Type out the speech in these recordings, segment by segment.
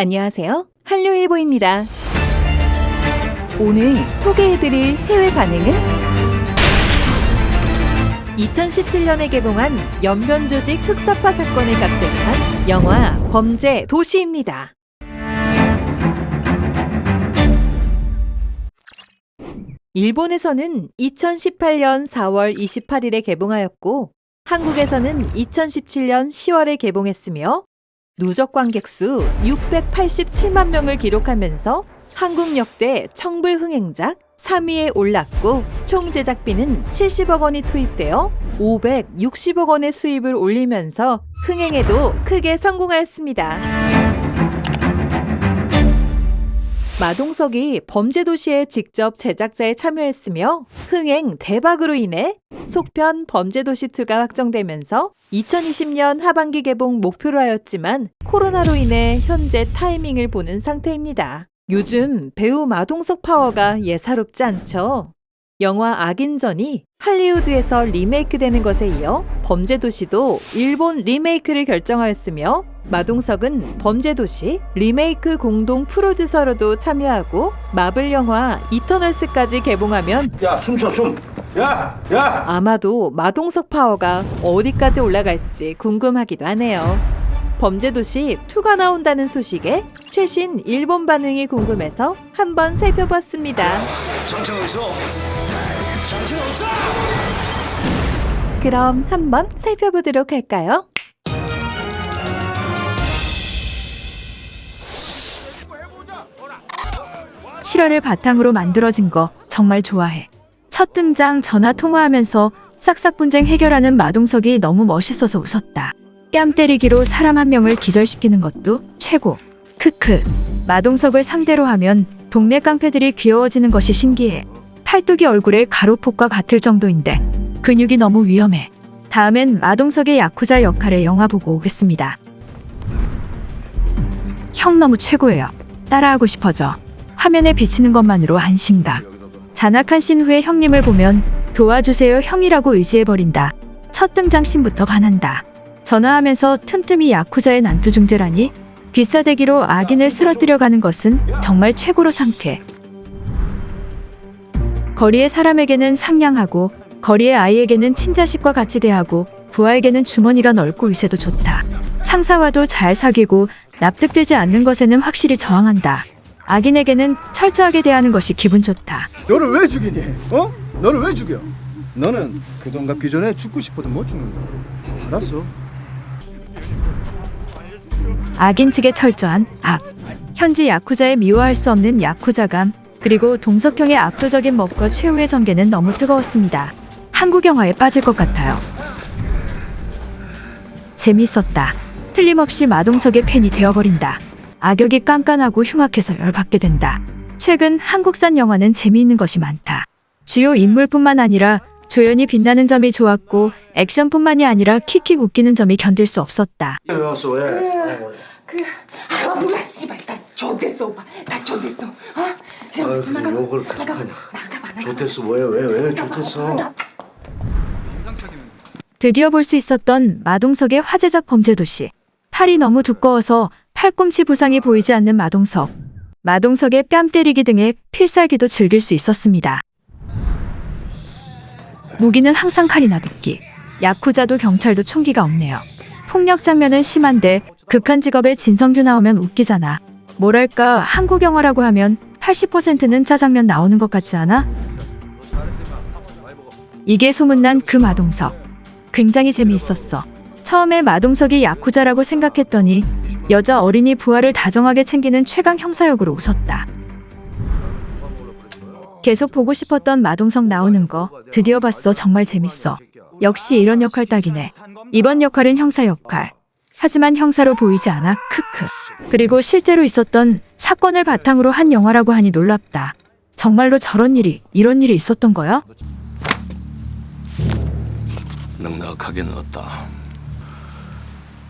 안녕하세요. 한류일보입니다. 오늘 소개해드릴 해외 반응은 2017년에 개봉한 연변조직 흑사파 사건을 각색한 영화 범죄 도시입니다. 일본에서는 2018년 4월 28일에 개봉하였고 한국에서는 2017년 10월에 개봉했으며 누적 관객 수 687만 명을 기록하면서 한국 역대 청불 흥행작 3위에 올랐고 총 제작비는 70억 원이 투입되어 560억 원의 수입을 올리면서 흥행에도 크게 성공하였습니다. 마동석이 범죄도시에 직접 제작자에 참여했으며 흥행 대박으로 인해 속편 범죄도시2가 확정되면서 2020년 하반기 개봉 목표로 하였지만 코로나로 인해 현재 타이밍을 보는 상태입니다. 요즘 배우 마동석 파워가 예사롭지 않죠? 영화 악인전이 할리우드에서 리메이크되는 것에 이어 범죄도시도 일본 리메이크를 결정하였으며 마동석은 범죄도시 리메이크 공동 프로듀서로도 참여하고 마블 영화 이터널스까지 개봉하면 야, 숨쉬어, 숨. 야! 아마도 마동석 파워가 어디까지 올라갈지 궁금하기도 하네요. 범죄도시 2가 나온다는 소식에 최신 일본 반응이 궁금해서 한번 살펴봤습니다. 장첸 어딨어? 장첸 어딨어? 그럼 한번 살펴보도록 할까요? 실화를 바탕으로 만들어진 거 정말 좋아해. 첫 등장 전화 통화하면서 싹싹 분쟁 해결하는 마동석이 너무 멋있어서 웃었다. 뺨 때리기로 사람 한 명을 기절시키는 것도 최고. 크크. 마동석을 상대로 하면 동네 깡패들이 귀여워지는 것이 신기해. 팔뚝이 얼굴에 가루폭과 같을 정도인데 근육이 너무 위험해. 다음엔 마동석의 야쿠자 역할의 영화 보고 오겠습니다. 형 너무 최고예요. 따라하고 싶어져. 화면에 비치는 것만으로 안심감. 잔악한 씬 후에 형님을 보면 도와주세요 형이라고 의지해버린다. 첫 등장 씬부터 반한다. 전화하면서 틈틈이 야쿠자의 난투중재라니 귀싸대기로 악인을 쓰러뜨려가는 것은 정말 최고로 상쾌. 거리의 사람에게는 상냥하고 거리의 아이에게는 친자식과 같이 대하고 부하에게는 주머니가 넓고 위세도 좋다. 상사와도 잘 사귀고 납득되지 않는 것에는 확실히 저항한다. 악인에게는 철저하게 대하는 것이 기분 좋다. 너를 왜 죽이니? 어? 너를 왜 죽여? 너는 그 돈 갚기 전에 죽고 싶어도 못 죽는다. 알았어. 악인 측의 철저한 악. 현지 야쿠자의 미워할 수 없는 야쿠자감, 그리고 동석형의 압도적인 멋과 최후의 전개는 너무 뜨거웠습니다. 한국 영화에 빠질 것 같아요. 재밌었다. 틀림없이 마동석의 팬이 되어버린다. 악역이 깐깐하고 흉악해서 열받게 된다. 최근 한국산 영화는 재미있는 것이 많다. 주요 인물뿐만 아니라 조연이 빛나는 점이 좋았고 액션뿐만이 아니라 킥킥 웃기는 점이 견딜 수 없었다. 왜 왔어, 왜? 몰라 씨발 다 좋댔어 오빠 다 좋댔어 욕을 계속하냐. 좋댔어, 왜 좋댔어? 드디어 볼 수 있었던 마동석의 화제작 범죄도시. 팔이 너무 두꺼워서 팔꿈치 부상이 보이지 않는 마동석. 마동석의 뺨 때리기 등의 필살기도 즐길 수 있었습니다. 무기는 항상 칼이나 도끼. 야쿠자도 경찰도 총기가 없네요. 폭력 장면은 심한데 극한 직업에 진성규 나오면 웃기잖아. 뭐랄까 한국 영화라고 하면 80%는 짜장면 나오는 것 같지 않아? 이게 소문난 그 마동석. 굉장히 재미있었어. 처음에 마동석이 야쿠자라고 생각했더니 여자 어린이 부하를 다정하게 챙기는 최강 형사역으로 웃었다. 계속 보고 싶었던 마동석 나오는 거 드디어 봤어. 정말 재밌어. 역시 이런 역할 딱이네. 이번 역할은 형사 역할. 하지만 형사로 보이지 않아. 크크. 그리고 실제로 있었던 사건을 바탕으로 한 영화라고 하니 놀랍다. 정말로 저런 일이, 이런 일이 있었던 거야? 넉넉하게 넣었다.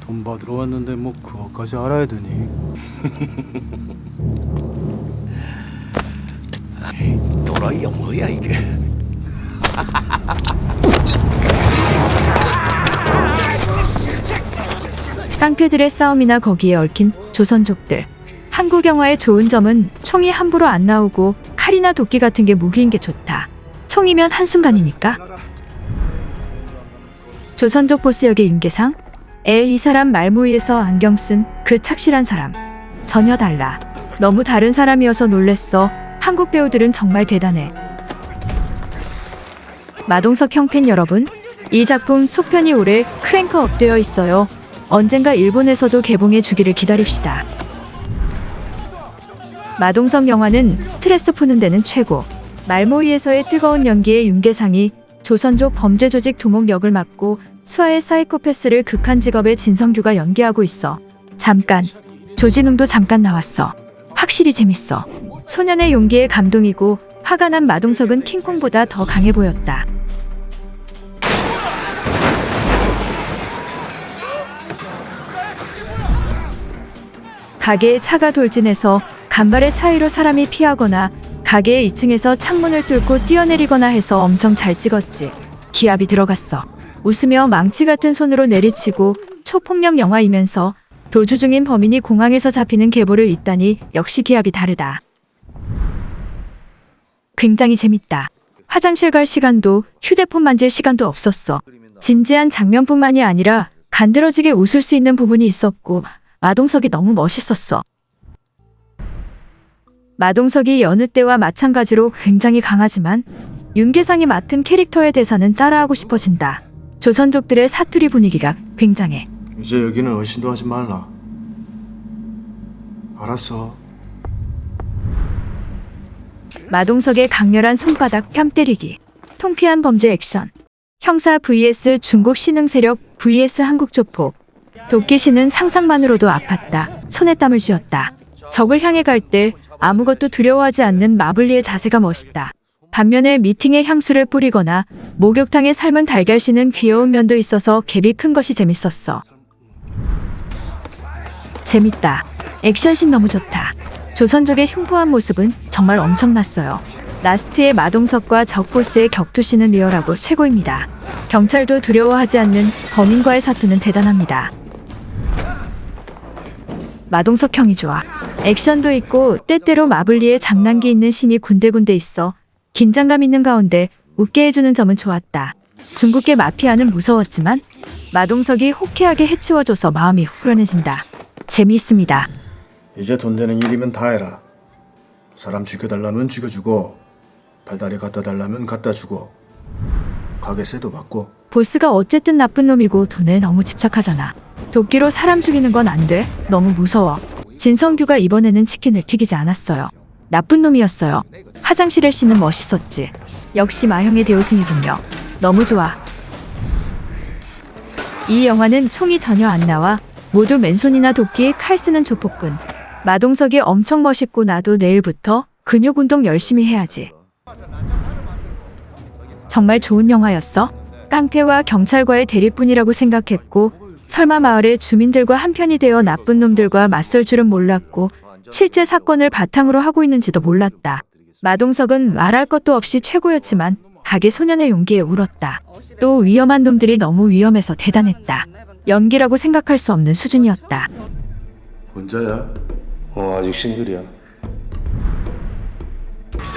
돈 받으러 왔는데 뭐 그거까지 알아야 되니? 또라이야 뭐야 이게? 깡패들의 싸움이나 거기에 얽힌 조선족들. 한국 영화의 좋은 점은 총이 함부로 안 나오고 칼이나 도끼 같은 게 무기인 게 좋다. 총이면 한순간이니까. 조선족 보스 역의 윤계상? 이 사람 말모이에서 안경 쓴 그 착실한 사람. 전혀 달라. 너무 다른 사람이어서 놀랬어. 한국 배우들은 정말 대단해. 마동석 형팬 여러분, 이 작품 속편이 올해 크랭크업 되어 있어요. 언젠가 일본에서도 개봉해 주기를 기다립시다. 마동석 영화는 스트레스 푸는 데는 최고. 말모이에서의 뜨거운 연기에 윤계상이 조선족 범죄 조직 두목 역을 맡고 수아의 사이코패스를 극한 직업의 진성규가 연기하고 있어. 잠깐. 조진웅도 잠깐 나왔어. 확실히 재밌어. 소년의 용기에 감동이고 화가 난 마동석은 킹콩보다 더 강해 보였다. 가게에 차가 돌진해서 간발의 차이로 사람이 피하거나 가게의 2층에서 창문을 뚫고 뛰어내리거나 해서 엄청 잘 찍었지. 기합이 들어갔어. 웃으며 망치 같은 손으로 내리치고 초폭력 영화이면서 도주 중인 범인이 공항에서 잡히는 계보를 잇다니 역시 기합이 다르다. 굉장히 재밌다. 화장실 갈 시간도 휴대폰 만질 시간도 없었어. 진지한 장면뿐만이 아니라 간드러지게 웃을 수 있는 부분이 있었고 마동석이 너무 멋있었어. 마동석이 여느 때와 마찬가지로 굉장히 강하지만 윤계상이 맡은 캐릭터의 대사는 따라하고 싶어진다. 조선족들의 사투리 분위기가 굉장해. 이제 여기는 의심도 하지 말라. 알았어. 마동석의 강렬한 손바닥 뺨 때리기. 통쾌한 범죄 액션. 형사 vs 중국 신흥 세력 vs 한국 조폭. 도끼씨는 상상만으로도 아팠다. 손에 땀을 쥐었다. 적을 향해 갈 때 아무것도 두려워하지 않는 마블리의 자세가 멋있다. 반면에 미팅에 향수를 뿌리거나 목욕탕에 삶은 달걀 씨는 귀여운 면도 있어서 갭이 큰 것이 재밌었어. 재밌다. 액션씬 너무 좋다. 조선족의 흉포한 모습은 정말 엄청났어요. 라스트의 마동석과 적보스의 격투씬은 리얼하고 최고입니다. 경찰도 두려워하지 않는 범인과의 사투는 대단합니다. 마동석 형이 좋아. 액션도 있고 때때로 마블리의 장난기 있는 신이 군데군데 있어. 긴장감 있는 가운데 웃게 해주는 점은 좋았다. 중국계 마피아는 무서웠지만 마동석이 호쾌하게 해치워줘서 마음이 후련해진다. 재미있습니다. 이제 돈 되는 일이면 다 해라. 사람 죽여달라면 죽여주고 발다리 갖다 달라면 갖다 주고 가게세도 받고. 보스가 어쨌든 나쁜 놈이고 돈에 너무 집착하잖아. 도끼로 사람 죽이는 건 안 돼. 너무 무서워. 진성규가 이번에는 치킨을 튀기지 않았어요. 나쁜 놈이었어요. 화장실의 씬은 멋있었지. 역시 마형의 대우승이군요. 너무 좋아. 이 영화는 총이 전혀 안 나와. 모두 맨손이나 도끼, 칼 쓰는 조폭군. 마동석이 엄청 멋있고 나도 내일부터 근육 운동 열심히 해야지. 정말 좋은 영화였어. 깡패와 경찰과의 대립뿐이라고 생각했고 설마 마을의 주민들과 한편이 되어 나쁜 놈들과 맞설 줄은 몰랐고 실제 사건을 바탕으로 하고 있는지도 몰랐다. 마동석은 말할 것도 없이 최고였지만 가게 소년의 용기에 울었다. 또 위험한 놈들이 너무 위험해서 대단했다. 연기라고 생각할 수 없는 수준이었다. 혼자야? 아직 싱글이야.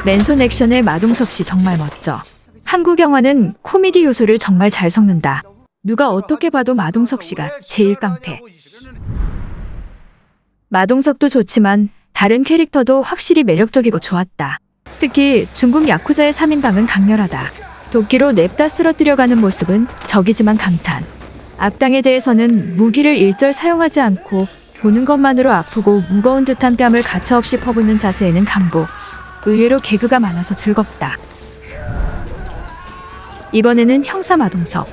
맨손 액션의 마동석 씨 정말 멋져. 한국 영화는 코미디 요소를 정말 잘 섞는다. 누가 어떻게 봐도 마동석 씨가 제일 깡패. 마동석도 좋지만 다른 캐릭터도 확실히 매력적이고 좋았다. 특히 중국 야쿠자의 3인방은 강렬하다. 도끼로 냅다 쓰러뜨려가는 모습은 적이지만 감탄. 악당에 대해서는 무기를 일절 사용하지 않고 보는 것만으로 아프고 무거운 듯한 뺨을 가차없이 퍼붓는 자세에는 감복. 의외로 개그가 많아서 즐겁다. 이번에는 형사 마동석.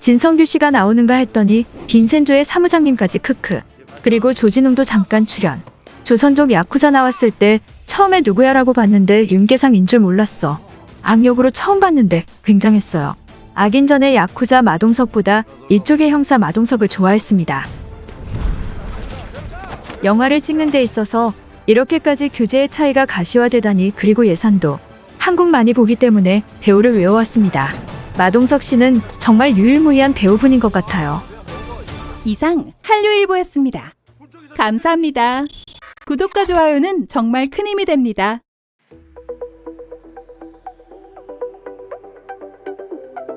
진성규 씨가 나오는가 했더니 빈센조의 사무장님까지 크크. 그리고 조진웅도 잠깐 출연. 조선족 야쿠자 나왔을 때 처음에 누구야라고 봤는데 윤계상인 줄 몰랐어. 악역으로 처음 봤는데 굉장했어요. 악인전의 야쿠자 마동석보다 이쪽의 형사 마동석을 좋아했습니다. 영화를 찍는 데 있어서 이렇게까지 규제의 차이가 가시화되다니. 그리고 예산도 한국 많이 보기 때문에 배우를 외워왔습니다. 마동석 씨는 정말 유일무이한 배우분인 것 같아요. 이상 한류일보였습니다. 감사합니다. 구독과 좋아요는 정말 큰 힘이 됩니다.